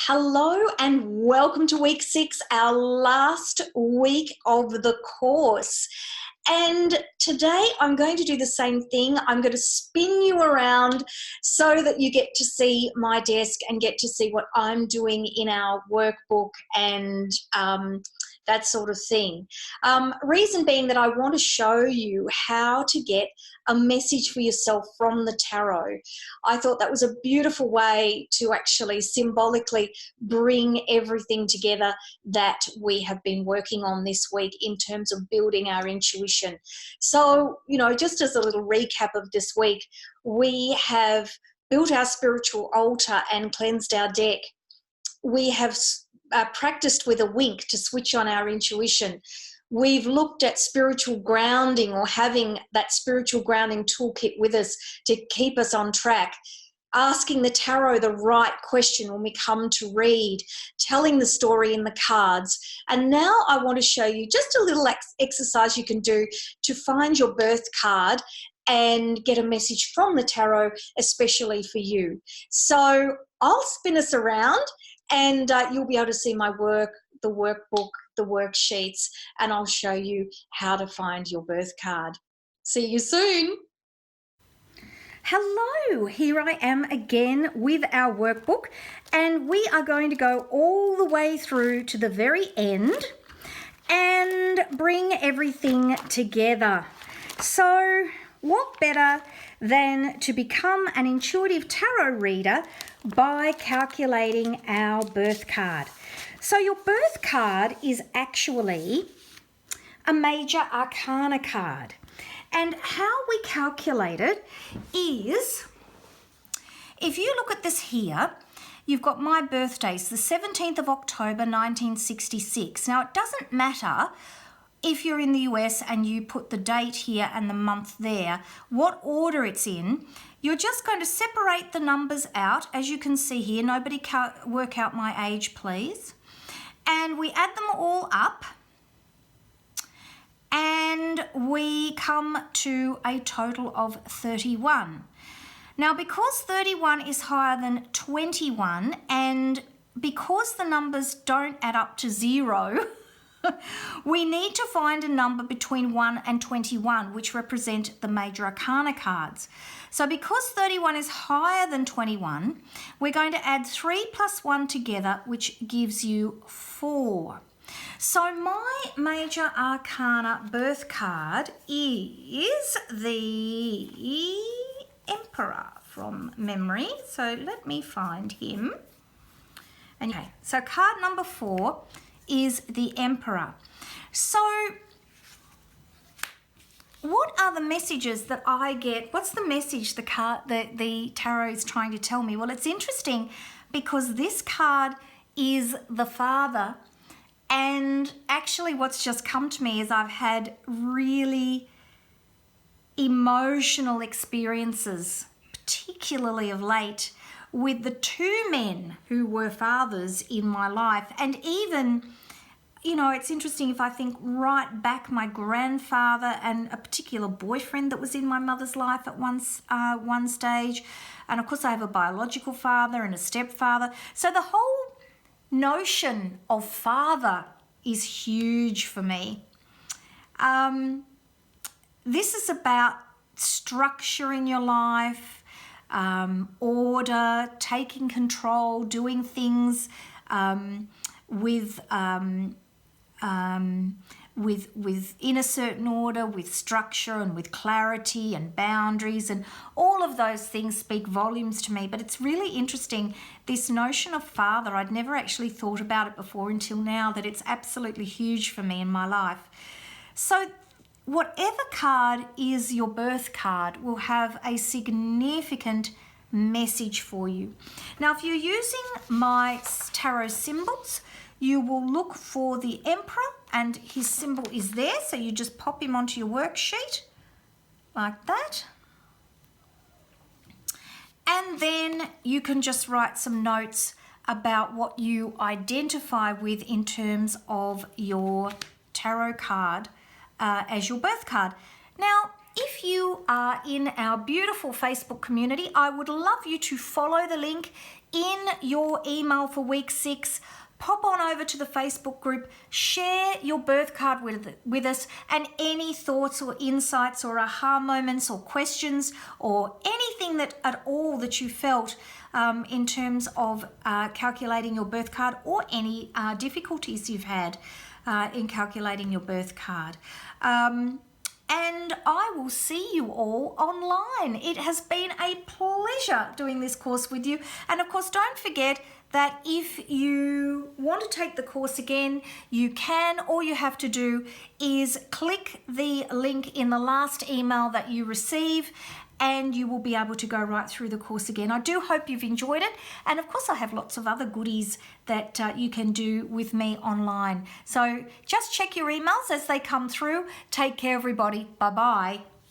Hello and welcome to week 6, our last week of the course. And today I'm going to do the same thing. I'm going to spin you around so that you get to see my desk and get to see what I'm doing in our workbook and that sort of thing. Reason being that I want to show you how to get a message for yourself from the tarot. I thought that was a beautiful way to actually symbolically bring everything together that we have been working on this week in terms of building our intuition. So, just as a little recap of this week, we have built our spiritual altar and cleansed our deck. We have practiced with a wink to switch on our intuition. We've looked at spiritual grounding or having that spiritual grounding toolkit with us to keep us on track, asking the tarot the right question when we come to read, telling the story in the cards. And now I want to show you just a little exercise you can do to find your birth card and get a message from the tarot, especially for you. So I'll spin us around and you'll be able to see my work, the workbook, the worksheets, and I'll show you how to find your birth card. See you soon. Hello, here I am again with our workbook, and we are going to go all the way through to the very end and bring everything together. So what better than to become an intuitive tarot reader by calculating our birth card. So your birth card is actually a major arcana card. And how we calculate it is, if you look at this here, you've got my birthdays, the 17th of October, 1966. Now, it doesn't matter if you're in the US and you put the date here and the month there, what order it's in. You're just going to separate the numbers out, as you can see here. Nobody work out my age, please. And we add them all up. And we come to a total of 31. Now, because 31 is higher than 21, and because the numbers don't add up to 0, we need to find a number between 1 and 21, which represent the major arcana cards. So because 31 is higher than 21, we're going to add 3 plus 1 together, which gives you 4. So my major arcana birth card is the Emperor from memory. So let me find him. Okay, so card number 4 is the Emperor. So what are the messages that I get? What's the message the tarot is trying to tell me? Well, it's interesting because this card is the Father. And actually what's just come to me is I've had really emotional experiences, particularly of late, with the 2 men who were fathers in my life. And even, it's interesting if I think right back, my grandfather and a particular boyfriend that was in my mother's life at one stage. And of course I have a biological father and a stepfather. So the whole notion of father is huge for me. This is about structure in your life, order, taking control, doing things with in a certain order, with structure and with clarity and boundaries, and all of those things speak volumes to me. But it's really interesting, this notion of father. I'd never actually thought about it before until now, that it's absolutely huge for me in my life. So whatever card is your birth card will have a significant message for you. Now, if you're using my tarot symbols, you will look for the Emperor, and his symbol is there. So you just pop him onto your worksheet like that. And then you can just write some notes about what you identify with in terms of your tarot card as your birth card. Now, if you are in our beautiful Facebook community, I would love you to follow the link in your email for week 6, pop on over to the Facebook group, share your birth card with us, and any thoughts or insights or aha moments or questions or anything that at all that you felt in terms of calculating your birth card, or any difficulties you've had in calculating your birth card. And I will see you all online. It has been a pleasure doing this course with you. And of course, don't forget that if you want to take the course again, you can. All you have to do is click the link in the last email that you receive, and you will be able to go right through the course again. I do hope you've enjoyed it. And of course, I have lots of other goodies that you can do with me online. So just check your emails as they come through. Take care, everybody. Bye-bye.